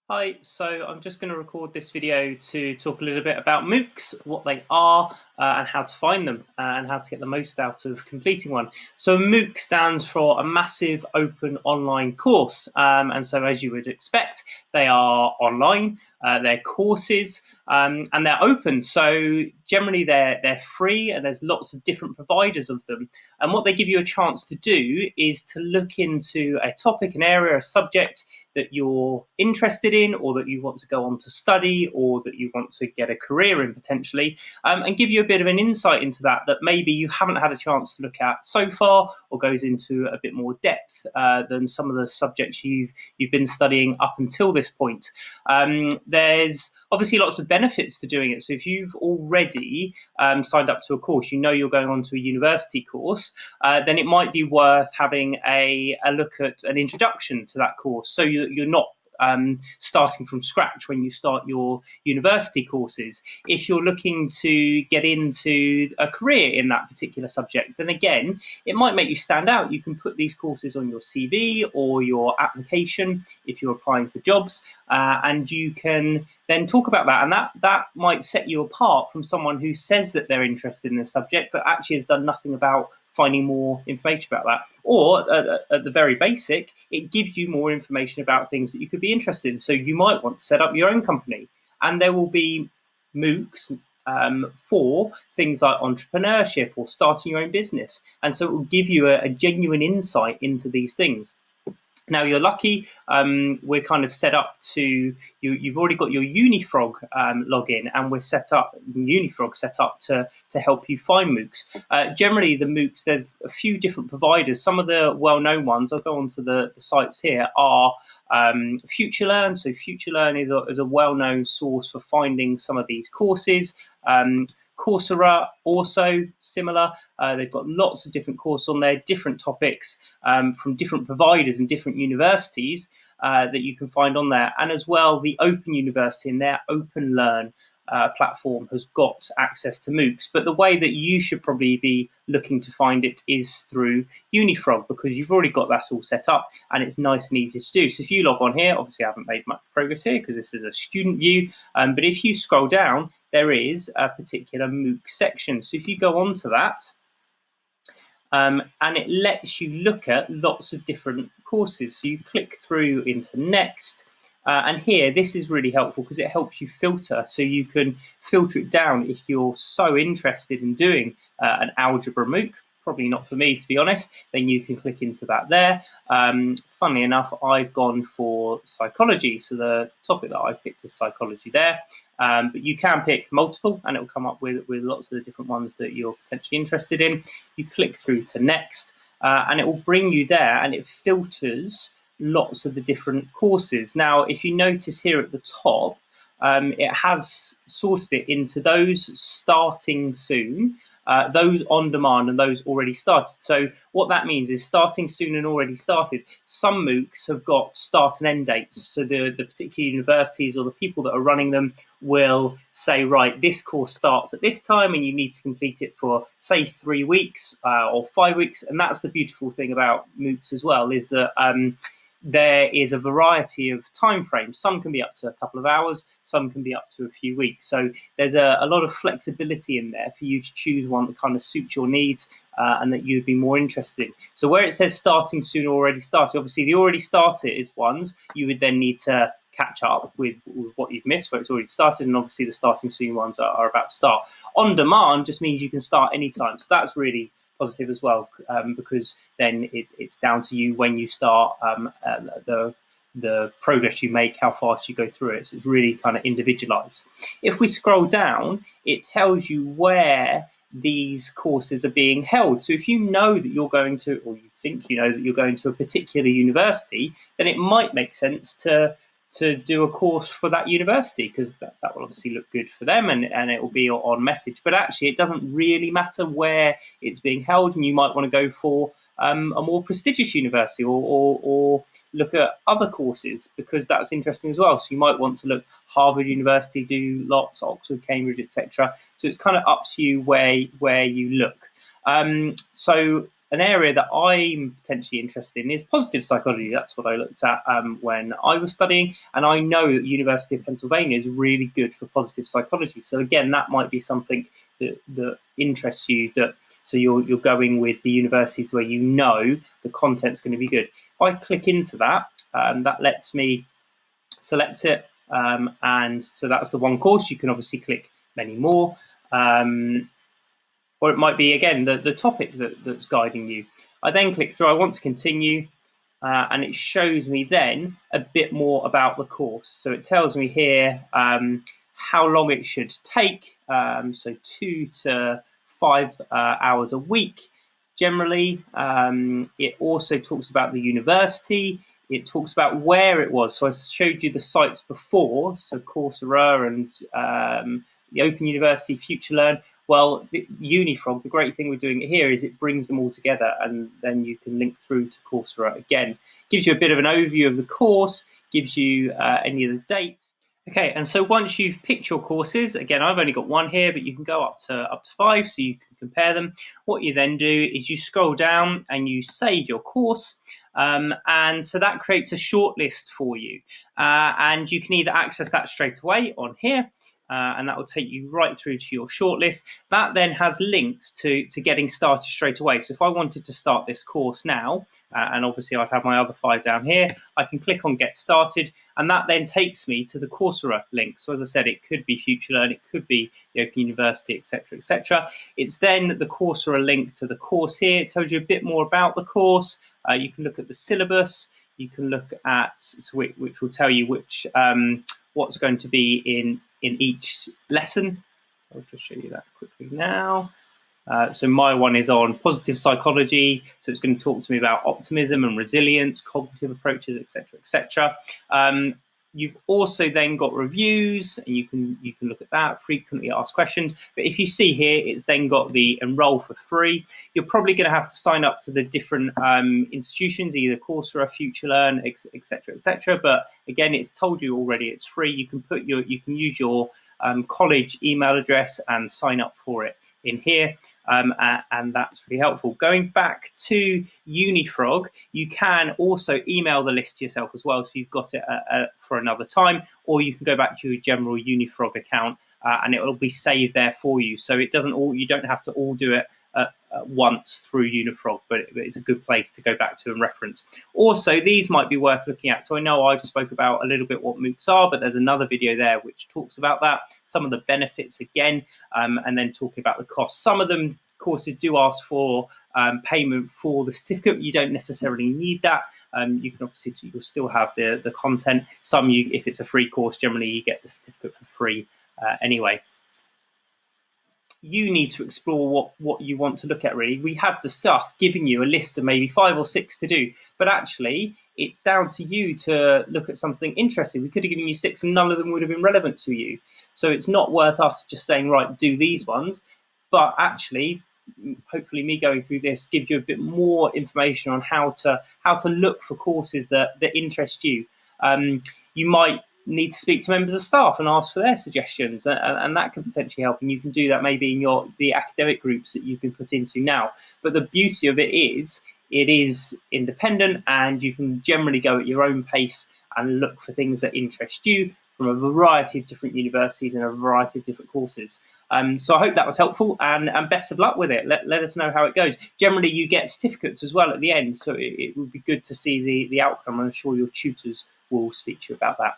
Hi, so I'm just going to record this video to talk a little bit about MOOCs, what they are, and how to find them, and how to get the most out of completing one. So a MOOC stands for a massive open online course, and so as you would expect, they are online, they're courses, and they're open. So generally they're free, and there's lots of different providers of them. And what they give you a chance to do is to look into a topic, an area, a subject that you're interested in, or that you want to go on to study, or that you want to get a career in potentially, and give you a bit of an insight into that maybe you haven't had a chance to look at so far, or goes into a bit more depth than some of the subjects you've been studying up until this point. There's obviously lots of benefits to doing it. So if you've already signed up to a course, you know you're going on to a university course, then it might be worth having a look at an introduction to that course, so you're not starting from scratch when you start your university courses. If you're looking to get into a career in that particular subject, then again, it might make you stand out. You can put these courses on your CV or your application if you're applying for jobs, and you can then talk about that, and that might set you apart from someone who says that they're interested in the subject but actually has done nothing about finding more information about that. Or at the very basic, it gives you more information about things that you could be interested in. So you might want to set up your own company, and there will be MOOCs for things like entrepreneurship or starting your own business. And so it will give you a genuine insight into these things. Now you're lucky, we're kind of set up to, you've already got your Unifrog login, and we're set up, Unifrog set up to help you find MOOCs. Generally the MOOCs, there's a few different providers. Some of the well-known ones, I'll go onto the sites here, are FutureLearn. So FutureLearn is a well-known source for finding some of these courses. Coursera, also similar. They've got lots of different courses on there, different topics from different providers and different universities that you can find on there. And as well, the Open University and their Open Learn platform has got access to MOOCs. But the way that you should probably be looking to find it is through Unifrog, because you've already got that all set up and it's nice and easy to do. So if you log on here, obviously I haven't made much progress here because this is a student view, but if you scroll down, there is a particular MOOC section. So if you go on to that, and it lets you look at lots of different courses. So you click through into next, and here, this is really helpful because it helps you filter. So you can filter it down if you're so interested in doing an algebra MOOC. Probably not for me, to be honest, then you can click into that there. Funnily enough, I've gone for psychology, so the topic that I've picked is psychology there. But you can pick multiple, and it will come up with lots of the different ones that you're potentially interested in. You click through to next, and it will bring you there, and it filters lots of the different courses. Now, if you notice here at the top, it has sorted it into those starting soon, those on demand, and those already started. So what that means is starting soon and already started. Some MOOCs have got start and end dates. So the particular universities or the people that are running them will say, right, this course starts at this time and you need to complete it for, say, 3 weeks or 5 weeks. And that's the beautiful thing about MOOCs as well, is that there is a variety of time frames. Some can be up to a couple of hours, some can be up to a few weeks. So there's a lot of flexibility in there for you to choose one that kind of suits your needs and that you'd be more interested in. So where it says starting soon or already started, obviously the already started ones, you would then need to catch up with what you've missed where it's already started, and obviously the starting soon ones are about to start. On demand just means you can start anytime. So that's really positive as well, because then it's down to you when you start, the progress you make, how fast you go through it. So it's really kind of individualized. If we scroll down, it tells you where these courses are being held. So if you know that you're going to, or you think you know that you're going to a particular university, then it might make sense to do a course for that university, because that will obviously look good for them, and it will be on message. But actually it doesn't really matter where it's being held, and you might want to go for a more prestigious university or look at other courses, because that's interesting as well. So you might want to look, Harvard University do lots, Oxford, Cambridge, etc. So it's kind of up to you where you look. So an area that I'm potentially interested in is positive psychology. That's what I looked at when I was studying, and I know that the University of Pennsylvania is really good for positive psychology. So again, that might be something that interests you. So you're going with the universities where you know the content's going to be good. If I click into that, that lets me select it, and so that's the one course. You can obviously click many more, or it might be again the topic that's guiding you. I then click through. I want to continue, and it shows me then a bit more about the course. So it tells me here how long it should take. So 2 to 5 hours a week generally. It also talks about the university. It talks about where it was. So I showed you the sites before, so Coursera and the Open University, FutureLearn. Well, the Unifrog, the great thing we're doing here is it brings them all together, and then you can link through to Coursera again. Gives you a bit of an overview of the course, gives you any of the dates. Okay, and so once you've picked your courses, again, I've only got one here, but you can go up to 5, so you can compare them. What you then do is you scroll down and you save your course, and so that creates a shortlist for you, and you can either access that straight away on here, and that will take you right through to your shortlist. That then has links to getting started straight away. So if I wanted to start this course now, and obviously I'd have my other 5 down here, I can click on Get Started, and that then takes me to the Coursera link. So as I said, it could be FutureLearn, it could be the Open University, etc., etc. It's then the Coursera link to the course here. It tells you a bit more about the course. You can look at the syllabus. You can look at which will tell you what's going to be in each lesson. I'll just show you that quickly now. So my one is on positive psychology, so it's going to talk to me about optimism and resilience, cognitive approaches, etc., etc. You've also then got reviews, and you can look at that, frequently asked questions. But if you see here, it's then got the enroll for free. You're probably going to have to sign up to the different institutions, either Coursera, FutureLearn, etc., etc. But again, it's told you already it's free. You can use your college email address and sign up for it in here. And that's really helpful. Going back to Unifrog, you can also email the list to yourself as well, so you've got it for another time, or you can go back to your general Unifrog account and it will be saved there for you. So you don't have to all do it once through Unifrog, but it's a good place to go back to and reference. Also, these might be worth looking at. So I know I've spoke about a little bit what MOOCs are, but there's another video there which talks about that, some of the benefits again, and then talking about the costs. Some of them courses do ask for payment for the certificate. You don't necessarily need that. You can obviously, you'll still have the content. Some, if it's a free course, generally you get the certificate for free anyway. You need to explore what you want to look at, really. We have discussed giving you a list of maybe 5 or 6 to do, but actually it's down to you to look at something interesting. We could have given you 6 and none of them would have been relevant to you. So it's not worth us just saying, right, do these ones, but actually, hopefully me going through this gives you a bit more information on how to look for courses that interest you. You might need to speak to members of staff and ask for their suggestions, and that can potentially help, and you can do that maybe in the academic groups that you've been put into now. But the beauty of it is independent, and you can generally go at your own pace and look for things that interest you from a variety of different universities and a variety of different courses. So I hope that was helpful, and best of luck with it. Let us know how it goes. Generally, you get certificates as well at the end, so it would be good to see the outcome. I'm sure your tutors will speak to you about that.